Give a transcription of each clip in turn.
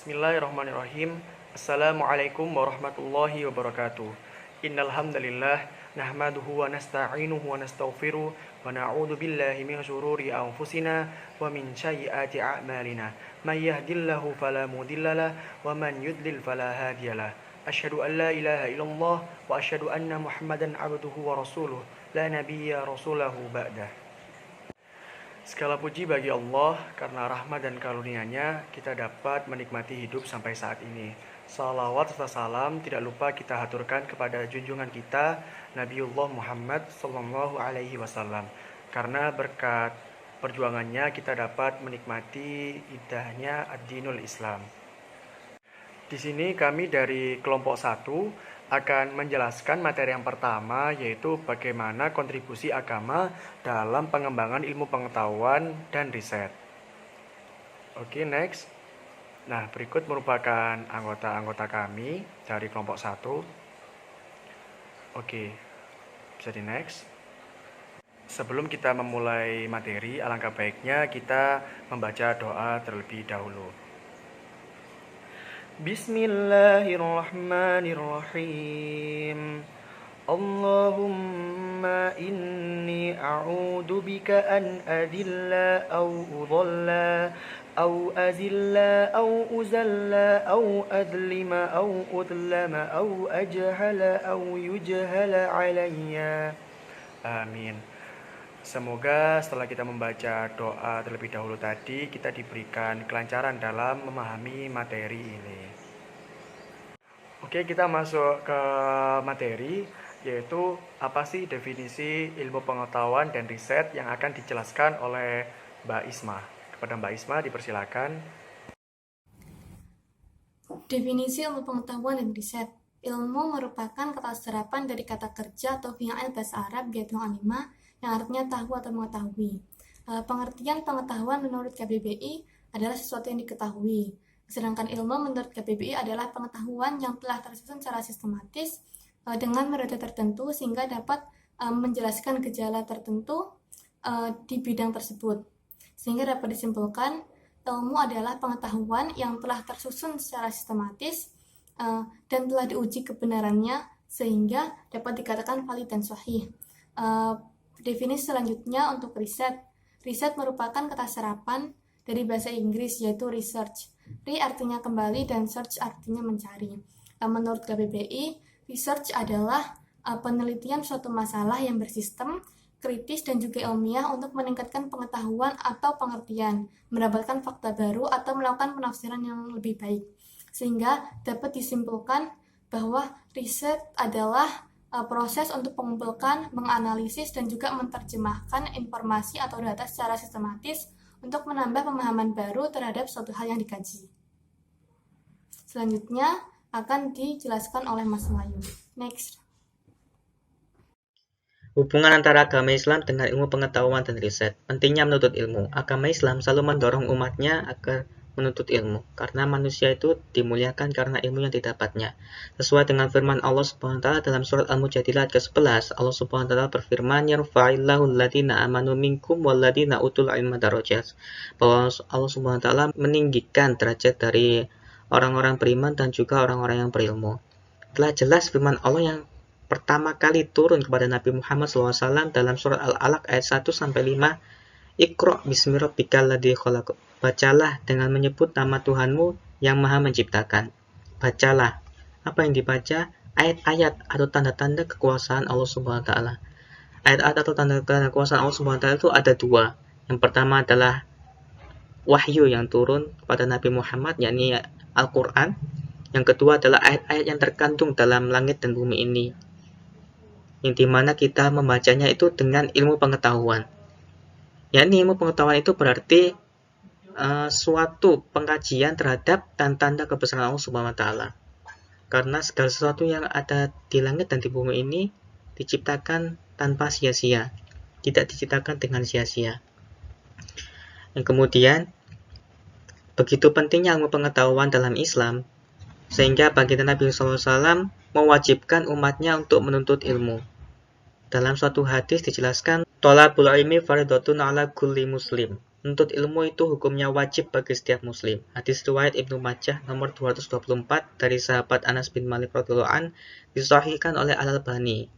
Bismillahirrahmanirrahim. Assalamualaikum warahmatullahi wabarakatuh. Innal hamdalillah nahmaduhu wa nasta'inuhu wa nastaghfiruh wa na'udzu billahi min shururi anfusina wa min sayyiati a'malina. May yahdihillahu fala mudhillalah wa man yudlil fala hadiyalah. Asyhadu an la ilaha illallah wa asyhadu anna Muhammadan abduhu wa rasuluh la nabiyya rasulahu ba'dah. Segala puji bagi Allah, karena rahmat dan karunia-Nya kita dapat menikmati hidup sampai saat ini. Salawat serta salam tidak lupa kita haturkan kepada junjungan kita Nabiullah Muhammad sallallahu alaihi wasallam. Karena berkat perjuangannya kita dapat menikmati indahnya ad-dinul Islam. Di sini kami dari kelompok 1 akan menjelaskan materi yang pertama, yaitu bagaimana kontribusi agama dalam pengembangan ilmu pengetahuan dan riset. Oke, next. Nah, berikut merupakan anggota-anggota kami dari kelompok 1. Oke, bisa di next. Sebelum kita memulai materi, alangkah baiknya kita membaca doa terlebih dahulu. Bismillahirrahmanirrahim. Allahumma inni a'udzu bika an adilla aw udalla aw azilla aw uzalla aw adlima aw udlama aw ajhala aw yujhala alayya. Amin. Semoga setelah kita membaca doa terlebih dahulu tadi, kita diberikan kelancaran dalam memahami materi ini. Oke, kita masuk ke materi, yaitu apa sih definisi ilmu pengetahuan dan riset yang akan dijelaskan oleh Mbak Isma. Kepada Mbak Isma dipersilakan. Definisi ilmu pengetahuan dan riset. Ilmu merupakan kata serapan dari kata kerja atau fi'il bahasa Arab yaitu alimah, yang artinya tahu atau mengetahui. Pengertian pengetahuan menurut KBBI adalah sesuatu yang diketahui. Sedangkan ilmu menurut KBBI adalah pengetahuan yang telah tersusun secara sistematis dengan metode tertentu sehingga dapat menjelaskan gejala tertentu di bidang tersebut. Sehingga dapat disimpulkan ilmu adalah pengetahuan yang telah tersusun secara sistematis dan telah diuji kebenarannya sehingga dapat dikatakan valid dan sahih. Definisi selanjutnya untuk riset. Riset merupakan kata serapan dari bahasa Inggris yaitu research. Re artinya kembali dan search artinya mencari. Menurut KBBI, research adalah penelitian suatu masalah yang bersistem, kritis dan juga ilmiah untuk meningkatkan pengetahuan atau pengertian, mendapatkan fakta baru atau melakukan penafsiran yang lebih baik. Sehingga dapat disimpulkan bahwa riset adalah proses untuk mengumpulkan, menganalisis, dan juga menerjemahkan informasi atau data secara sistematis untuk menambah pemahaman baru terhadap suatu hal yang dikaji. Selanjutnya akan dijelaskan oleh Mas Wahyu. Next. Hubungan antara agama Islam dengan ilmu pengetahuan dan riset. Pentingnya menuntut ilmu. Agama Islam selalu mendorong umatnya agar menuntut ilmu, karena manusia itu dimuliakan karena ilmu yang didapatnya. Sesuai dengan firman Allah Subhanahu wa taala dalam surat Al-Mujadilah ke-11, Allah Subhanahu wa taala berfirman, "Yarfa'illahu alladziina aamanu minkum walladziina utul ilma darajat." Bahwa Allah Subhanahu wa taala meninggikan derajat dari orang-orang beriman dan juga orang-orang yang berilmu. Telah jelas firman Allah yang pertama kali turun kepada Nabi Muhammad SAW dalam surat Al-Alaq ayat 1-5, "Iqra' bismi rabbikal ladzi khalaq." Bacalah dengan menyebut nama Tuhanmu yang Maha Menciptakan. Bacalah. Apa yang dibaca? Ayat-ayat atau tanda-tanda kekuasaan Allah Subhanahu wa taala. Ayat-ayat atau tanda-tanda kekuasaan Allah Subhanahu wa taala itu ada dua. Yang pertama adalah wahyu yang turun kepada Nabi Muhammad, yakni Al-Qur'an. Yang kedua adalah ayat-ayat yang terkandung dalam langit dan bumi ini, yang dimana kita membacanya itu dengan ilmu pengetahuan. Yakni ilmu pengetahuan itu berarti suatu pengkajian terhadap tanda-tanda kebesaran Allah Subhanahu wa taala. Karena segala sesuatu yang ada di langit dan di bumi ini diciptakan tanpa sia-sia, tidak diciptakan dengan sia-sia. Yang kemudian, begitu pentingnya ilmu pengetahuan dalam Islam, sehingga baginda Nabi SAW mewajibkan umatnya untuk menuntut ilmu. Dalam suatu hadis dijelaskan, "Thalabul ilmi fardhatun 'ala kulli muslim." Menuntut ilmu itu hukumnya wajib bagi setiap muslim. Hadis riwayat Ibnu Majah nomor 224 dari sahabat Anas bin Malik radhiyallahu an disahihkan oleh Al-Albani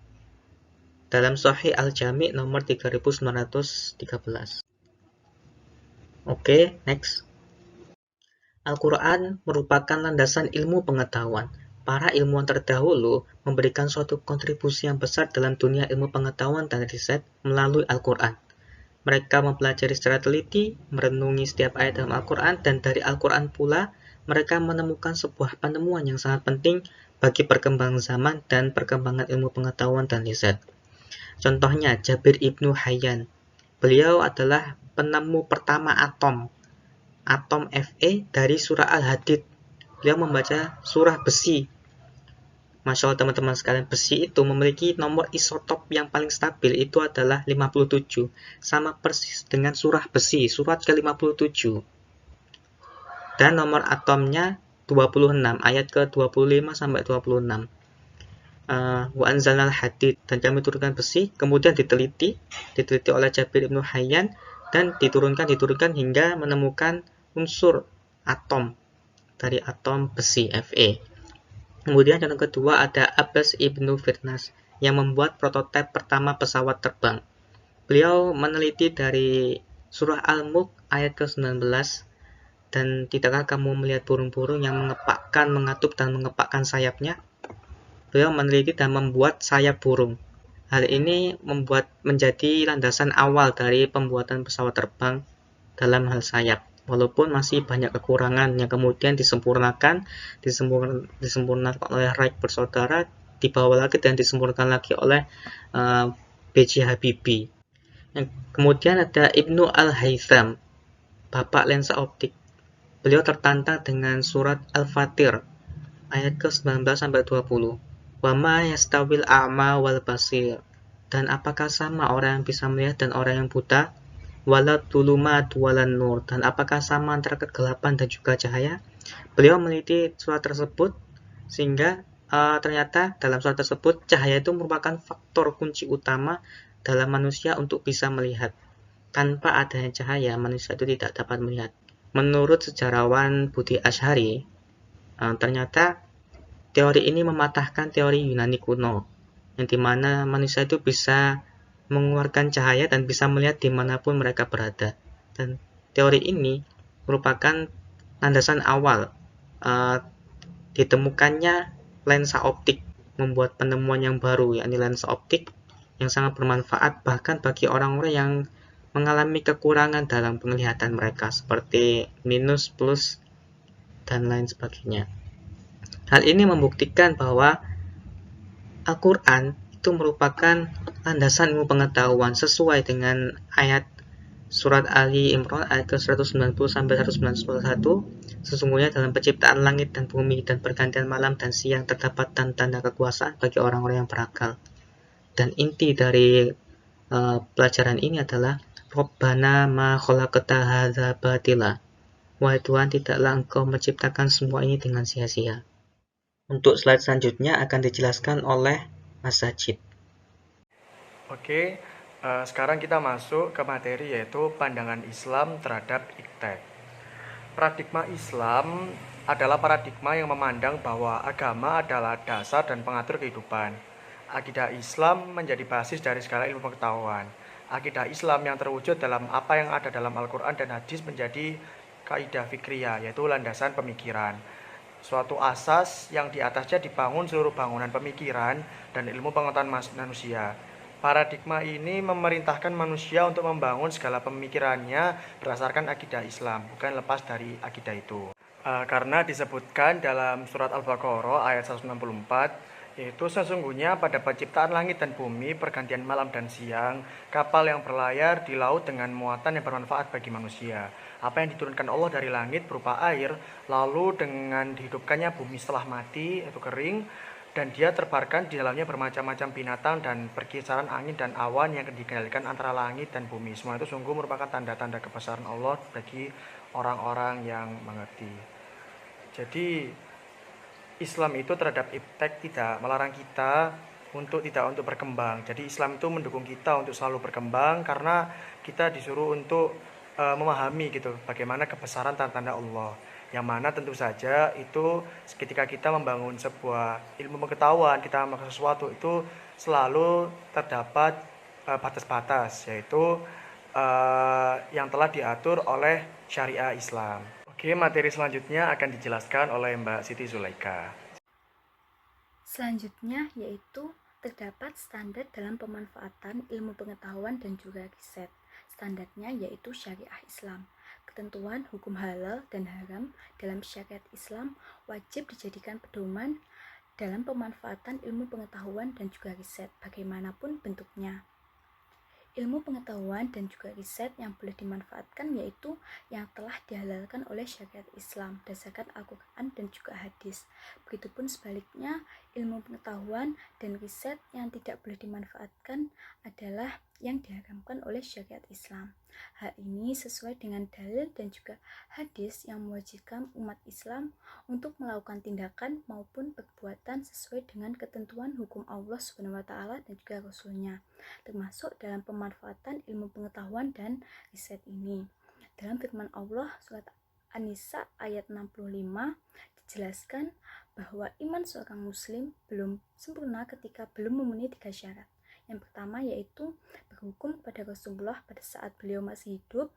dalam Sahih Al-Jami nomor 3913. Oke, next. Al-Quran merupakan landasan ilmu pengetahuan. Para ilmuwan terdahulu memberikan suatu kontribusi yang besar dalam dunia ilmu pengetahuan dan riset melalui Al-Quran. Mereka mempelajari secara teliti, merenungi setiap ayat dalam Al-Quran, dan dari Al-Quran pula mereka menemukan sebuah penemuan yang sangat penting bagi perkembangan zaman dan perkembangan ilmu pengetahuan dan riset. Contohnya Jabir ibnu Hayyan. Beliau adalah penemu pertama atom Fe dari surah Al-Hadid. Beliau membaca surah besi. Masya Allah teman-teman sekalian, besi itu memiliki nomor isotop yang paling stabil, itu adalah 57. Sama persis dengan surah besi, surat ke-57. Dan nomor atomnya 26, ayat ke-25 sampai 26. Wa anzalnal hadid, dan kami turunkan besi, kemudian diteliti oleh Jabir ibnu Hayyan, dan diturunkan hingga menemukan unsur atom dari atom besi Fe. Kemudian contoh kedua ada Abbas ibnu Firnas yang membuat prototipe pertama pesawat terbang. Beliau meneliti dari surah Al-Mulk ayat ke-19, dan tidakkah kamu melihat burung-burung yang mengatup dan mengepakkan sayapnya? Beliau meneliti dan membuat sayap burung. Hal ini menjadi landasan awal dari pembuatan pesawat terbang dalam hal sayap. Walaupun masih banyak kekurangan yang kemudian disempurnakan oleh Wright bersaudara, dibawa lagi dan disempurnakan lagi oleh B.J. Habibie. Kemudian ada Ibnu Al-Haytham, bapak lensa optik. Beliau tertantang dengan surat Al-Fatir ayat ke-19 sampai 20. Wa ma yastawil a'ma wal basir. Dan apakah sama orang yang bisa melihat dan orang yang buta? Wala tulumat walan nur, dan apakah sama antara kegelapan dan juga cahaya? Beliau meneliti surat tersebut sehingga ternyata dalam surat tersebut cahaya itu merupakan faktor kunci utama dalam manusia untuk bisa melihat. Tanpa adanya cahaya, manusia itu tidak dapat melihat. Menurut sejarawan Budi Asyhari, ternyata teori ini mematahkan teori Yunani kuno, yang dimana manusia itu bisa mengeluarkan cahaya dan bisa melihat dimanapun mereka berada. Dan teori ini merupakan landasan awal ditemukannya lensa optik, membuat penemuan yang baru, yakni lensa optik yang sangat bermanfaat bahkan bagi orang-orang yang mengalami kekurangan dalam penglihatan mereka, seperti minus, plus, dan lain sebagainya. Hal ini membuktikan bahwa Al-Quran itu merupakan landasan ilmu pengetahuan sesuai dengan ayat surat Ali Imran ayat ke-190 sampai 191. Sesungguhnya dalam penciptaan langit dan bumi dan pergantian malam dan siang terdapat tanda kekuasaan bagi orang-orang yang berakal. Dan inti dari pelajaran ini adalah Rabbana ma khalaqta hadza batila. Wahai Tuhan, tidaklah Engkau menciptakan semua ini dengan sia-sia. Untuk slide selanjutnya akan dijelaskan oleh Mas Sajid. Oke, sekarang kita masuk ke materi yaitu pandangan Islam terhadap iptek. Paradigma Islam adalah paradigma yang memandang bahwa agama adalah dasar dan pengatur kehidupan. Akidah Islam menjadi basis dari segala ilmu pengetahuan. Akidah Islam yang terwujud dalam apa yang ada dalam Al-Quran dan Hadis menjadi kaidah fikriyah, yaitu landasan pemikiran. Suatu asas yang di atasnya dibangun seluruh bangunan pemikiran dan ilmu pengetahuan manusia. Paradigma ini memerintahkan manusia untuk membangun segala pemikirannya berdasarkan akidah Islam, bukan lepas dari akidah itu. Karena disebutkan dalam surat Al-Baqarah ayat 164, yaitu sesungguhnya pada penciptaan langit dan bumi, pergantian malam dan siang, kapal yang berlayar di laut dengan muatan yang bermanfaat bagi manusia. Apa yang diturunkan Allah dari langit berupa air, lalu dengan dihidupkannya bumi setelah mati, itu kering, dan dia terbarkan di dalamnya bermacam-macam binatang dan perkisaran angin dan awan yang dikendalikan antara langit dan bumi. Semua itu sungguh merupakan tanda-tanda kebesaran Allah bagi orang-orang yang mengerti. Jadi Islam itu terhadap iptek tidak melarang kita untuk berkembang. Jadi Islam itu mendukung kita untuk selalu berkembang karena kita disuruh untuk memahami gitu bagaimana kebesaran tanda-tanda Allah. Yang mana tentu saja itu ketika kita membangun sebuah ilmu pengetahuan, kita melakukan sesuatu itu selalu terdapat batas-batas, yaitu yang telah diatur oleh syariah Islam. Oke, materi selanjutnya akan dijelaskan oleh Mbak Siti Zulaika. Selanjutnya yaitu terdapat standar dalam pemanfaatan ilmu pengetahuan dan juga riset. Standarnya yaitu syariah Islam. Ketentuan hukum halal dan haram dalam syariat Islam wajib dijadikan pedoman dalam pemanfaatan ilmu pengetahuan dan juga riset, bagaimanapun bentuknya. Ilmu pengetahuan dan juga riset yang boleh dimanfaatkan yaitu yang telah dihalalkan oleh syariat Islam berdasarkan Al-Quran dan juga hadis. Begitupun sebaliknya, ilmu pengetahuan dan riset yang tidak boleh dimanfaatkan adalah yang diharamkan oleh syariat Islam. Hal ini sesuai dengan dalil dan juga hadis yang mewajibkan umat Islam untuk melakukan tindakan maupun perbuatan sesuai dengan ketentuan hukum Allah SWT dan juga Rasul-Nya, termasuk dalam pemanfaatan ilmu pengetahuan dan riset ini. Dalam firman Allah surat An-Nisa ayat 65 dijelaskan bahwa iman seorang muslim belum sempurna ketika belum memenuhi 3 syarat. Yang pertama yaitu berhukum kepada Rasulullah pada saat beliau masih hidup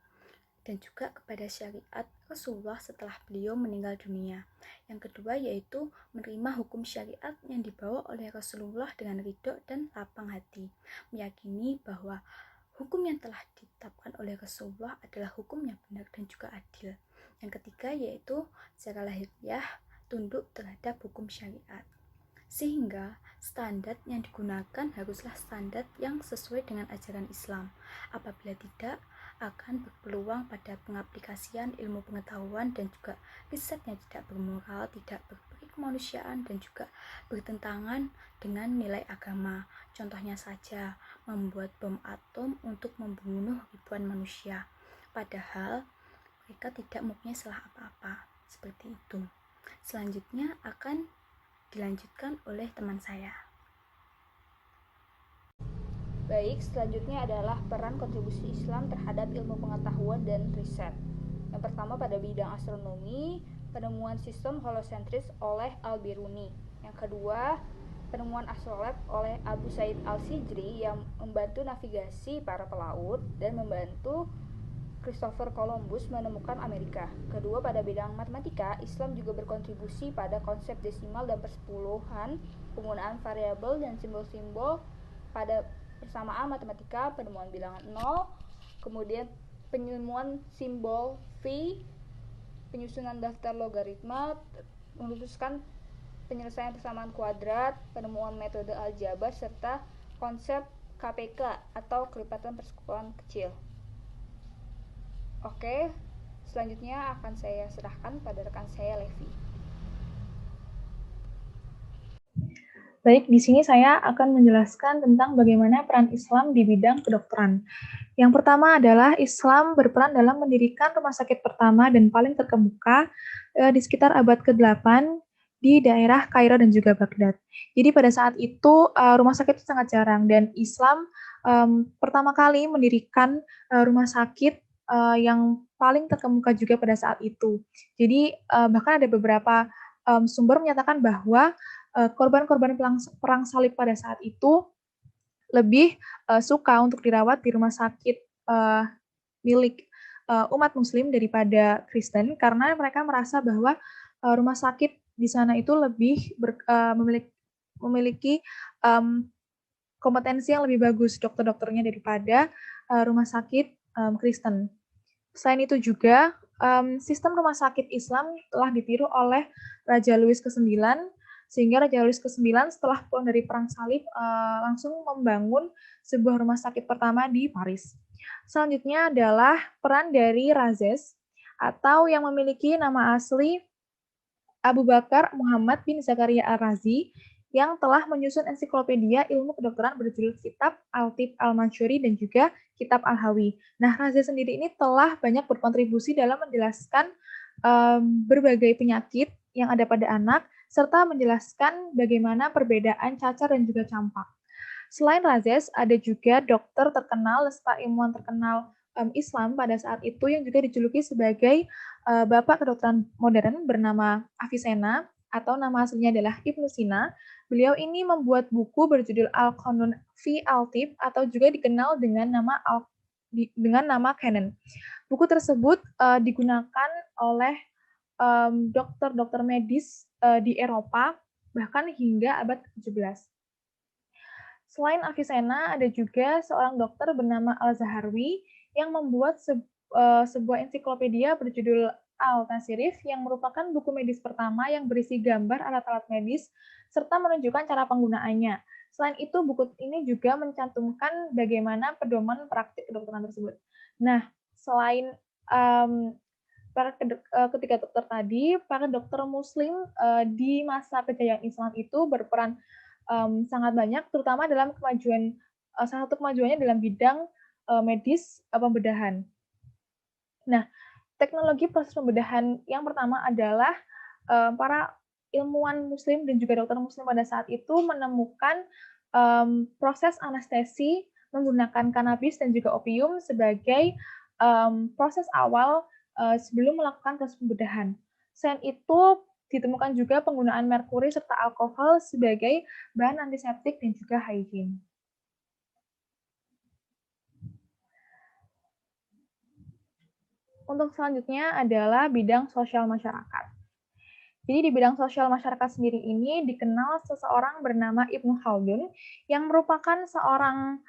dan juga kepada syariat Rasulullah setelah beliau meninggal dunia. Yang kedua yaitu menerima hukum syariat yang dibawa oleh Rasulullah dengan ridho dan lapang hati, meyakini bahwa hukum yang telah ditetapkan oleh Rasulullah adalah hukum yang benar dan juga adil. Yang ketiga yaitu secara lahiriah tunduk terhadap hukum syariat. Sehingga standar yang digunakan haruslah standar yang sesuai dengan ajaran Islam. Apabila tidak, akan berpeluang pada pengaplikasian ilmu pengetahuan dan juga riset yang tidak bermoral, tidak berperi kemanusiaan dan juga bertentangan dengan nilai agama. Contohnya saja, membuat bom atom untuk membunuh ribuan manusia. Padahal mereka tidak mempunyai salah apa-apa. Seperti itu. Selanjutnya akan dilanjutkan oleh teman saya. Baik, selanjutnya adalah peran kontribusi Islam terhadap ilmu pengetahuan dan riset. Yang pertama pada bidang astronomi, penemuan sistem heliocentris oleh Al-Biruni. Yang kedua, penemuan astrolab oleh Abu Said Al-Sijri yang membantu navigasi para pelaut dan membantu Christopher Columbus menemukan Amerika. Kedua, pada bidang matematika, Islam juga berkontribusi pada konsep desimal dan persepuluhan, penggunaan variabel dan simbol-simbol pada persamaan matematika, penemuan bilangan 0, kemudian penemuan simbol phi, penyusunan daftar logaritma, merumuskan penyelesaian persamaan kuadrat, penemuan metode aljabar, serta konsep KPK atau kelipatan persekutuan kecil. Oke, selanjutnya akan saya serahkan pada rekan saya, Levi. Baik, di sini saya akan menjelaskan tentang bagaimana peran Islam di bidang kedokteran. Yang pertama adalah Islam berperan dalam mendirikan rumah sakit pertama dan paling terkemuka di sekitar abad ke-8 di daerah Kairo dan juga Baghdad. Jadi pada saat itu rumah sakit itu sangat jarang dan Islam pertama kali mendirikan rumah sakit yang paling terkemuka juga pada saat itu. Jadi bahkan ada beberapa sumber menyatakan bahwa korban-korban perang salib pada saat itu lebih suka untuk dirawat di rumah sakit milik umat muslim daripada Kristen karena mereka merasa bahwa rumah sakit di sana itu lebih memiliki kompetensi yang lebih bagus dokter-dokternya daripada rumah sakit Kristen. Selain itu juga sistem rumah sakit Islam telah ditiru oleh Raja Louis ke-9 sehingga Raja Louis ke-9 setelah pulang dari perang salib langsung membangun sebuah rumah sakit pertama di Paris. Selanjutnya adalah peran dari Razes atau yang memiliki nama asli Abu Bakar Muhammad bin Zakaria Ar-Razi yang telah menyusun ensiklopedia ilmu kedokteran berjudul Kitab Al-Tib Al-Mansyuri dan juga Kitab Al-Hawi. Nah, Razes sendiri ini telah banyak berkontribusi dalam menjelaskan berbagai penyakit yang ada pada anak serta menjelaskan bagaimana perbedaan cacar dan juga campak. Selain Razes, ada juga dokter terkenal serta ilmuwan terkenal Islam pada saat itu yang juga dijuluki sebagai Bapak Kedokteran Modern bernama Avicenna atau nama aslinya adalah Ibnu Sina. Beliau ini membuat buku berjudul Al-Qanun fi Al-Tib atau juga dikenal dengan nama Canon. Buku tersebut digunakan oleh dokter-dokter medis di Eropa bahkan hingga abad ke-17. Selain Avicenna, ada juga seorang dokter bernama Al-Zaharwi yang membuat sebuah ensiklopedia berjudul Al-Tasirif yang merupakan buku medis pertama yang berisi gambar alat-alat medis serta menunjukkan cara penggunaannya. Selain itu, buku ini juga mencantumkan bagaimana pedoman praktik kedokteran tersebut. Nah, selain ketiga dokter tadi, para dokter Muslim di masa kejayaan Islam itu berperan sangat banyak, terutama dalam salah satu kemajuannya dalam bidang medis pembedahan. Nah, teknologi proses pembedahan yang pertama adalah para ilmuwan Muslim dan juga dokter Muslim pada saat itu menemukan proses anestesi menggunakan kanabis dan juga opium sebagai proses awal sebelum melakukan proses pembedahan. Selain itu, ditemukan juga penggunaan merkuri serta alkohol sebagai bahan antiseptik dan juga hygiene. Untuk selanjutnya adalah bidang sosial masyarakat. Jadi di bidang sosial masyarakat sendiri ini dikenal seseorang bernama Ibnu Khaldun yang merupakan seorang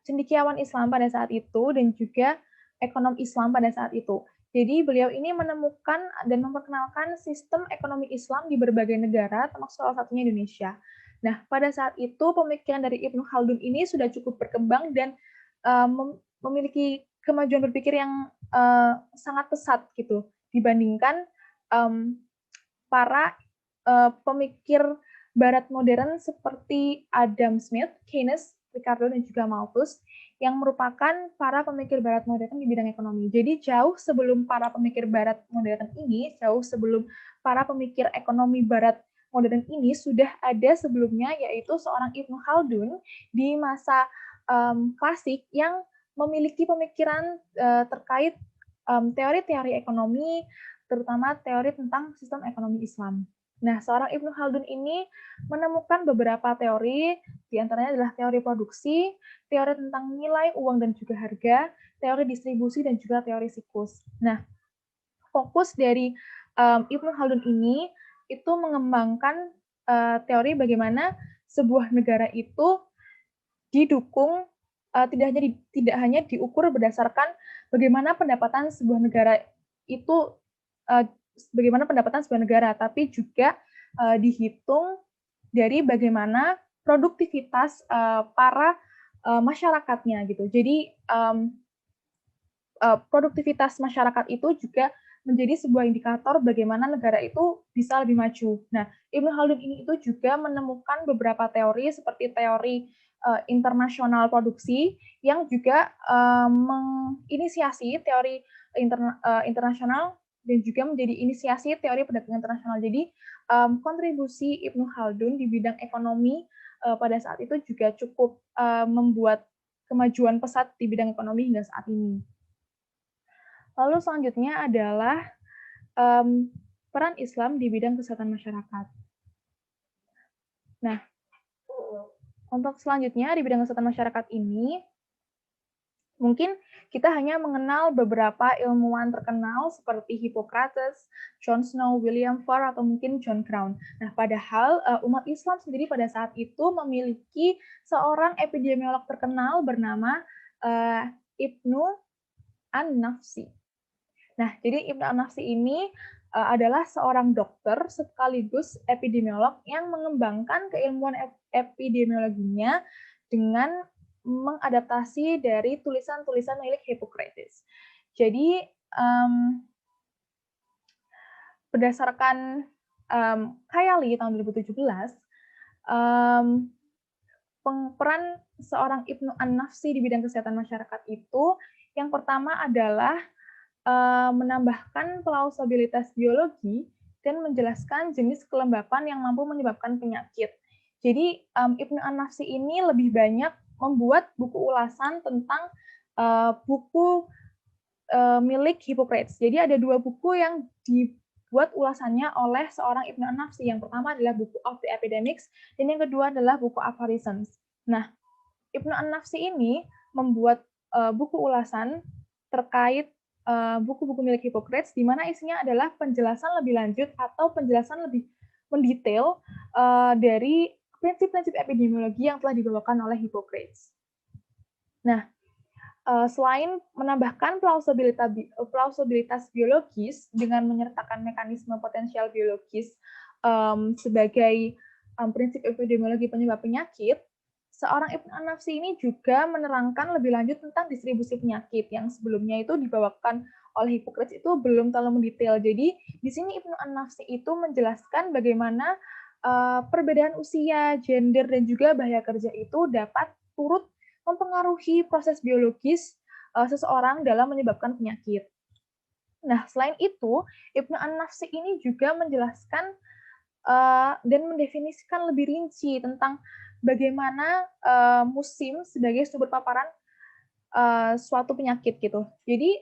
cendekiawan Islam pada saat itu dan juga ekonom Islam pada saat itu. Jadi beliau ini menemukan dan memperkenalkan sistem ekonomi Islam di berbagai negara, termasuk salah satunya Indonesia. Nah, pada saat itu pemikiran dari Ibnu Khaldun ini sudah cukup berkembang dan memiliki kemajuan berpikir yang sangat pesat gitu dibandingkan para pemikir Barat modern seperti Adam Smith, Keynes, Ricardo, dan juga Malthus yang merupakan para pemikir Barat modern di bidang ekonomi. Jadi jauh sebelum para pemikir Barat modern ini, jauh sebelum para pemikir ekonomi Barat modern ini sudah ada sebelumnya, yaitu seorang Ibnu Khaldun di masa klasik yang memiliki pemikiran terkait teori-teori ekonomi, terutama teori tentang sistem ekonomi Islam. Nah, seorang Ibnu Khaldun ini menemukan beberapa teori, diantaranya adalah teori produksi, teori tentang nilai uang dan juga harga, teori distribusi, dan juga teori siklus. Nah, fokus dari Ibnu Khaldun ini itu mengembangkan teori bagaimana sebuah negara itu didukung tidak hanya diukur berdasarkan bagaimana pendapatan sebuah negara itu tapi juga dihitung dari bagaimana produktivitas para masyarakatnya gitu. Jadi produktivitas masyarakat itu juga menjadi sebuah indikator bagaimana negara itu bisa lebih maju. Nah, Ibnu Khaldun ini itu juga menemukan beberapa teori seperti teori internasional produksi yang juga menginisiasi teori internasional dan juga menjadi inisiasi teori perdagangan internasional. Jadi kontribusi Ibnu Khaldun di bidang ekonomi pada saat itu juga cukup membuat kemajuan pesat di bidang ekonomi hingga saat ini. Lalu selanjutnya adalah peran Islam di bidang kesehatan masyarakat. Nah, untuk selanjutnya di bidang kesehatan masyarakat ini, mungkin kita hanya mengenal beberapa ilmuwan terkenal seperti Hippocrates, John Snow, William Farr, atau mungkin John Crown. Nah, padahal umat Islam sendiri pada saat itu memiliki seorang epidemiolog terkenal bernama Ibnu An-Nafsi. Nah, jadi Ibnu An-Nafsi ini adalah seorang dokter sekaligus epidemiolog yang mengembangkan keilmuan epidemiologinya dengan mengadaptasi dari tulisan-tulisan milik Hippocrates. Jadi berdasarkan Khayali tahun 2017, peran seorang Ibnu An-Nafsi di bidang kesehatan masyarakat itu yang pertama adalah menambahkan plausibilitas biologi dan menjelaskan jenis kelembapan yang mampu menyebabkan penyakit. Jadi Ibnu An-Nafsi ini lebih banyak membuat buku ulasan tentang buku milik Hippocrates. Jadi ada 2 buku yang dibuat ulasannya oleh seorang Ibnu An-Nafsi. Yang pertama adalah buku Of the Epidemics, dan yang kedua adalah buku Aphorisms. Nah, Ibnu An-Nafsi ini membuat buku ulasan terkait buku-buku milik Hippocrates, di mana isinya adalah penjelasan lebih lanjut atau penjelasan lebih mendetail dari prinsip-prinsip epidemiologi yang telah dibawakan oleh Hippocrates. Nah, selain menambahkan plausibilitas biologis dengan menyertakan mekanisme potensial biologis sebagai prinsip epidemiologi penyebab penyakit, seorang Ibnu An-Nafsi ini juga menerangkan lebih lanjut tentang distribusi penyakit yang sebelumnya itu dibawakan oleh Hippocrates itu belum terlalu mendetail. Jadi di sini Ibnu An-Nafsi itu menjelaskan bagaimana perbedaan usia, gender, dan juga bahaya kerja itu dapat turut mempengaruhi proses biologis seseorang dalam menyebabkan penyakit. Nah, selain itu, Ibnu An-Nafsi ini juga menjelaskan dan mendefinisikan lebih rinci tentang bagaimana musim sebagai sumber paparan suatu penyakit gitu. Jadi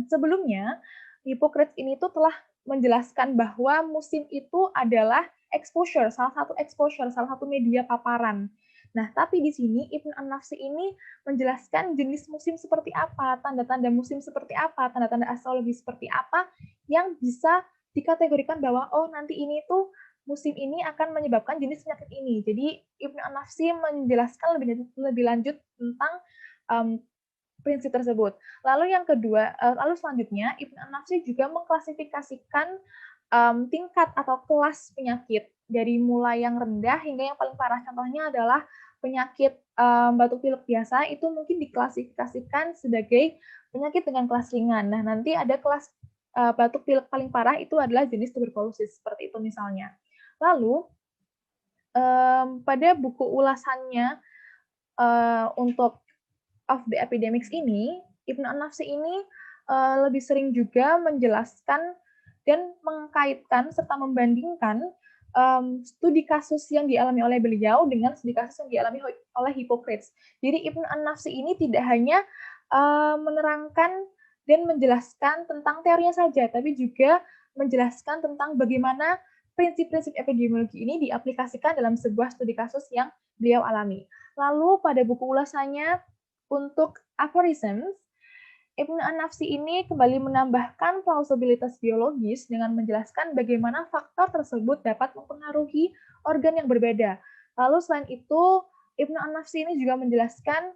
sebelumnya Hippocrates ini tuh telah menjelaskan bahwa musim itu adalah exposure, salah satu media paparan. Nah, tapi di sini Ibnu An-Nafsi ini menjelaskan jenis musim seperti apa, tanda-tanda musim seperti apa, tanda-tanda astrologi seperti apa yang bisa dikategorikan bahwa oh nanti ini tuh musim ini akan menyebabkan jenis penyakit ini. Jadi Ibnu An-Nafsi menjelaskan lebih lanjut tentang prinsip tersebut. Lalu yang kedua, lalu selanjutnya Ibnu An-Nafsi juga mengklasifikasikan tingkat atau kelas penyakit dari mulai yang rendah hingga yang paling parah. Contohnya adalah penyakit batuk pilek biasa itu mungkin diklasifikasikan sebagai penyakit dengan kelas ringan. Nah, nanti ada kelas batuk pilek paling parah itu adalah jenis tuberkulosis, seperti itu misalnya. Lalu pada buku ulasannya untuk Of the Epidemics ini, Ibnu An-Nafsi ini lebih sering juga menjelaskan dan mengkaitkan serta membandingkan studi kasus yang dialami oleh beliau dengan studi kasus yang dialami oleh Hippocrates. Jadi Ibnu An-Nafsi ini tidak hanya menerangkan dan menjelaskan tentang teorinya saja, tapi juga menjelaskan tentang bagaimana prinsip-prinsip epidemiologi ini diaplikasikan dalam sebuah studi kasus yang beliau alami. Lalu pada buku ulasannya untuk Aphorisms, Ibnu An-Nafsi ini kembali menambahkan plausibilitas biologis dengan menjelaskan bagaimana faktor tersebut dapat mempengaruhi organ yang berbeda. Lalu selain itu, Ibnu An-Nafsi ini juga menjelaskan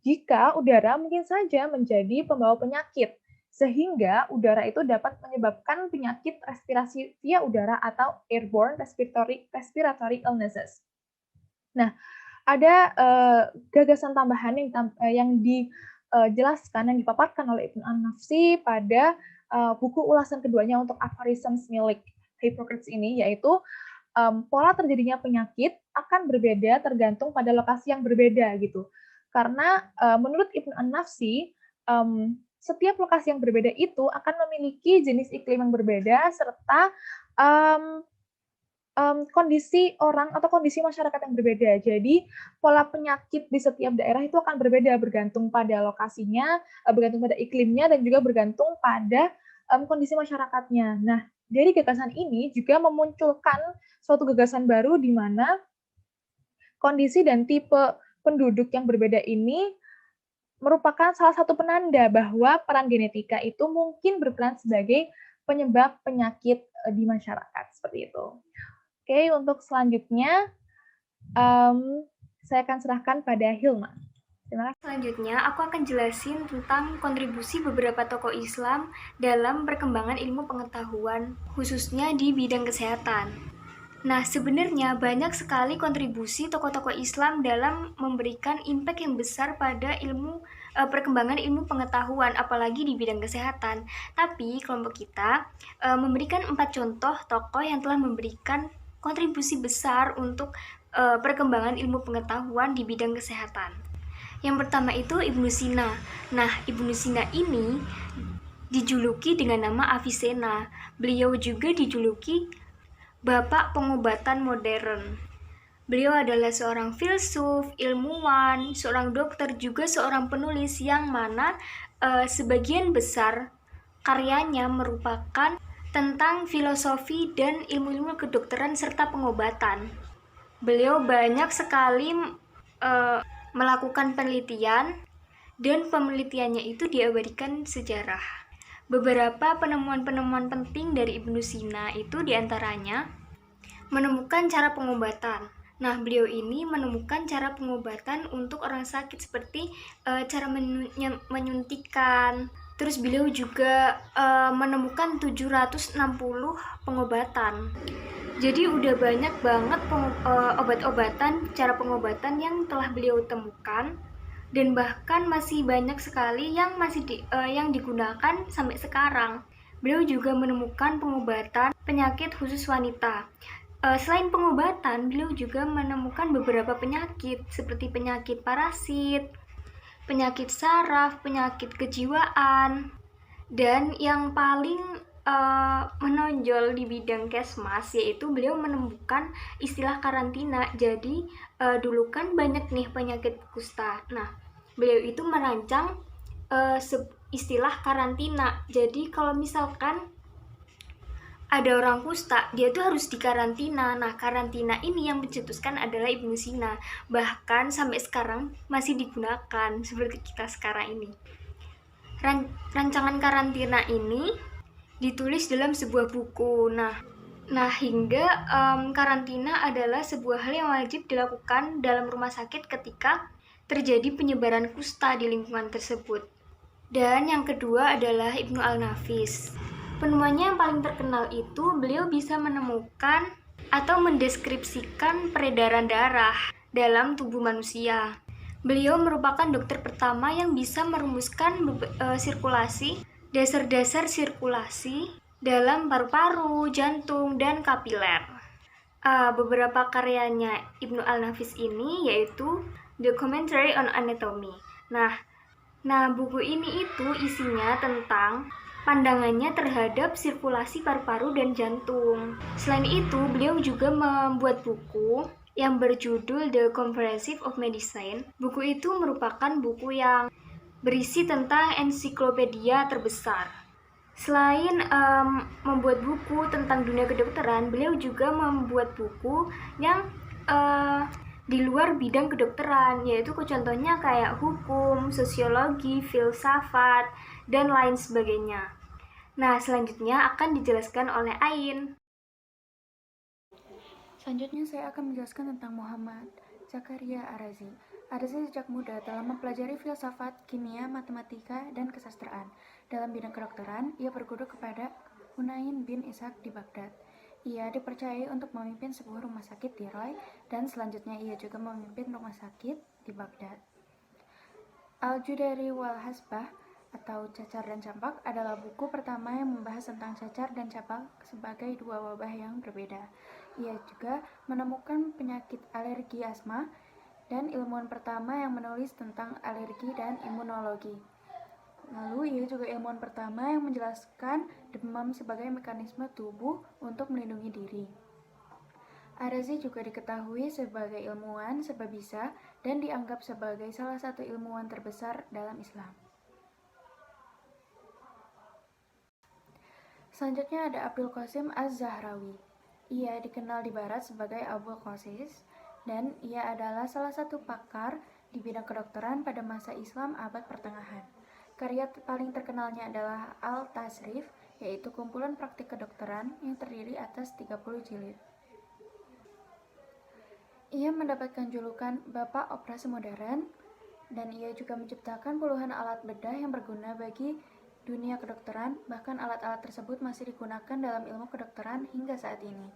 jika udara mungkin saja menjadi pembawa penyakit, sehingga udara itu dapat menyebabkan penyakit respirasi via udara atau airborne respiratory illnesses. Nah, ada gagasan tambahan yang dijelaskan, yang dipaparkan oleh Ibnu An-Nafsi pada buku ulasan keduanya untuk Aphorisms milik Hippocrates ini, yaitu pola terjadinya penyakit akan berbeda tergantung pada lokasi yang berbeda gitu. Karena menurut Ibnu An-Nafsi, setiap lokasi yang berbeda itu akan memiliki jenis iklim yang berbeda serta kondisi orang atau kondisi masyarakat yang berbeda. Jadi pola penyakit di setiap daerah itu akan berbeda bergantung pada lokasinya, bergantung pada iklimnya, dan juga bergantung pada kondisi masyarakatnya. Nah, dari gagasan ini juga memunculkan suatu gagasan baru di mana kondisi dan tipe penduduk yang berbeda ini merupakan salah satu penanda bahwa peran genetika itu mungkin berperan sebagai penyebab penyakit di masyarakat, seperti itu. Oke, untuk selanjutnya saya akan serahkan pada Hilma. Terima kasih. Selanjutnya, aku akan jelasin tentang kontribusi beberapa tokoh Islam dalam perkembangan ilmu pengetahuan, khususnya di bidang kesehatan. Nah, sebenarnya banyak sekali kontribusi tokoh-tokoh Islam dalam memberikan impact yang besar pada perkembangan ilmu pengetahuan, apalagi di bidang kesehatan. Tapi kelompok kita memberikan 4 contoh tokoh yang telah memberikan kontribusi besar untuk perkembangan ilmu pengetahuan di bidang kesehatan. Yang pertama itu Ibnu Sina. Nah, Ibnu Sina ini dijuluki dengan nama Avicenna. Beliau juga dijuluki Bapak Pengobatan Modern. Beliau adalah seorang filsuf, ilmuwan, seorang dokter, juga seorang penulis yang mana sebagian besar karyanya merupakan tentang filosofi dan ilmu-ilmu kedokteran serta pengobatan. Beliau banyak sekali melakukan penelitian dan penelitiannya itu diabadikan sejarah. Beberapa penemuan-penemuan penting dari Ibnu Sina itu diantaranya menemukan cara pengobatan. Nah, beliau ini menemukan cara pengobatan untuk orang sakit seperti cara menyuntikkan. Terus beliau juga menemukan 760 pengobatan. Jadi udah banyak banget obat-obatan, cara pengobatan yang telah beliau temukan, dan bahkan masih banyak sekali yang yang digunakan sampai sekarang. Beliau juga menemukan pengobatan penyakit khusus wanita. Selain pengobatan, beliau juga menemukan beberapa penyakit seperti penyakit parasit, penyakit saraf, penyakit kejiwaan, dan yang paling menonjol di bidang kesmas yaitu beliau menemukan istilah karantina. Jadi dulu kan banyak nih penyakit kusta. Nah, beliau itu merancang istilah karantina. Jadi kalau misalkan ada orang kusta, dia tuh harus dikarantina. Nah, karantina ini yang mencetuskan adalah Ibnu Sina. Bahkan sampai sekarang masih digunakan seperti kita sekarang ini. Rancangan karantina ini ditulis dalam sebuah buku. Nah hingga karantina adalah sebuah hal yang wajib dilakukan dalam rumah sakit ketika terjadi penyebaran kusta di lingkungan tersebut. Dan yang kedua adalah Ibnu Al-Nafis. Penemuannya yang paling terkenal itu beliau bisa menemukan atau mendeskripsikan peredaran darah dalam tubuh manusia. Beliau merupakan dokter pertama yang bisa merumuskan sirkulasi, dasar-dasar sirkulasi dalam paru-paru, jantung, dan kapiler. Beberapa karyanya Ibnu Al-Nafis ini yaitu The Commentary on Anatomy. Nah, buku ini itu isinya tentang pandangannya terhadap sirkulasi paru-paru dan jantung. Selain itu, beliau juga membuat buku yang berjudul The Comprehensive of Medicine. Buku itu merupakan buku yang berisi tentang ensiklopedia terbesar. Selain membuat buku tentang dunia kedokteran, beliau juga membuat buku yang di luar bidang kedokteran, yaitu contohnya kayak hukum, sosiologi, filsafat, dan lain sebagainya. Nah, selanjutnya akan dijelaskan oleh Ain. Selanjutnya saya akan menjelaskan tentang Muhammad Zakaria Ar-Razi. Ar-Razi sejak muda telah mempelajari filsafat, kimia, matematika, dan kesastraan. Dalam bidang kedokteran, ia berguru kepada Hunain bin Ishaq di Baghdad. Ia dipercayai untuk memimpin sebuah rumah sakit di Roy, dan selanjutnya ia juga memimpin rumah sakit di Baghdad. Al-Judari wal Hasbah atau Cacar dan Campak adalah buku pertama yang membahas tentang cacar dan campak sebagai dua wabah yang berbeda. Ia juga menemukan penyakit alergi asma dan ilmuwan pertama yang menulis tentang alergi dan imunologi. Lalu ia juga ilmuwan pertama yang menjelaskan demam sebagai mekanisme tubuh untuk melindungi diri. Ar-Razi juga diketahui sebagai ilmuwan sebabisa dan dianggap sebagai salah satu ilmuwan terbesar dalam Islam. Selanjutnya ada Abdul Qasim Az-Zahrawi. Ia dikenal di barat sebagai Abul Qasis dan ia adalah salah satu pakar di bidang kedokteran pada masa Islam abad pertengahan. Karya paling terkenalnya adalah Al-Tasrif, yaitu kumpulan praktik kedokteran yang terdiri atas 30 jilid. Ia mendapatkan julukan Bapak Operasi Modern dan ia juga menciptakan puluhan alat bedah yang berguna bagi dunia kedokteran, bahkan alat-alat tersebut masih digunakan dalam ilmu kedokteran hingga saat ini.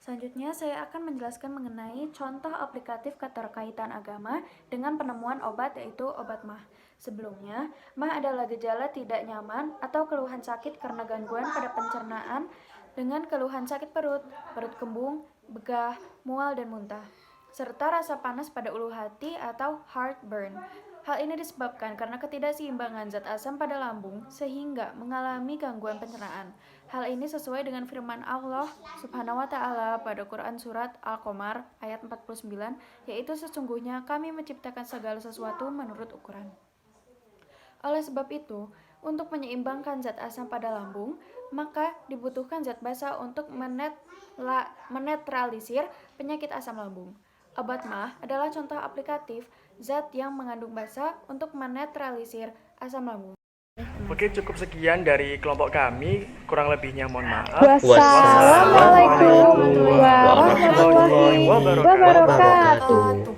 Selanjutnya, saya akan menjelaskan mengenai contoh aplikatif keterkaitan agama dengan penemuan obat, yaitu obat MAH. Sebelumnya, MAH adalah gejala tidak nyaman atau keluhan sakit karena gangguan pada pencernaan dengan keluhan sakit perut, perut kembung, begah, mual, dan muntah, serta rasa panas pada ulu hati atau heartburn. Hal ini disebabkan karena ketidakseimbangan zat asam pada lambung sehingga mengalami gangguan pencernaan. Hal ini sesuai dengan firman Allah Subhanahu wa Ta'ala pada Quran Surat Al-Qamar ayat 49, yaitu sesungguhnya kami menciptakan segala sesuatu menurut ukuran. Oleh sebab itu, untuk menyeimbangkan zat asam pada lambung, maka dibutuhkan zat basa untuk menetralisir penyakit asam lambung. Obat mah adalah contoh aplikatif zat yang mengandung basa untuk menetralisir asam lambung. Oke, cukup sekian dari kelompok kami. Kurang lebihnya mohon maaf. Wassalamualaikum warahmatullahi wabarakatuh.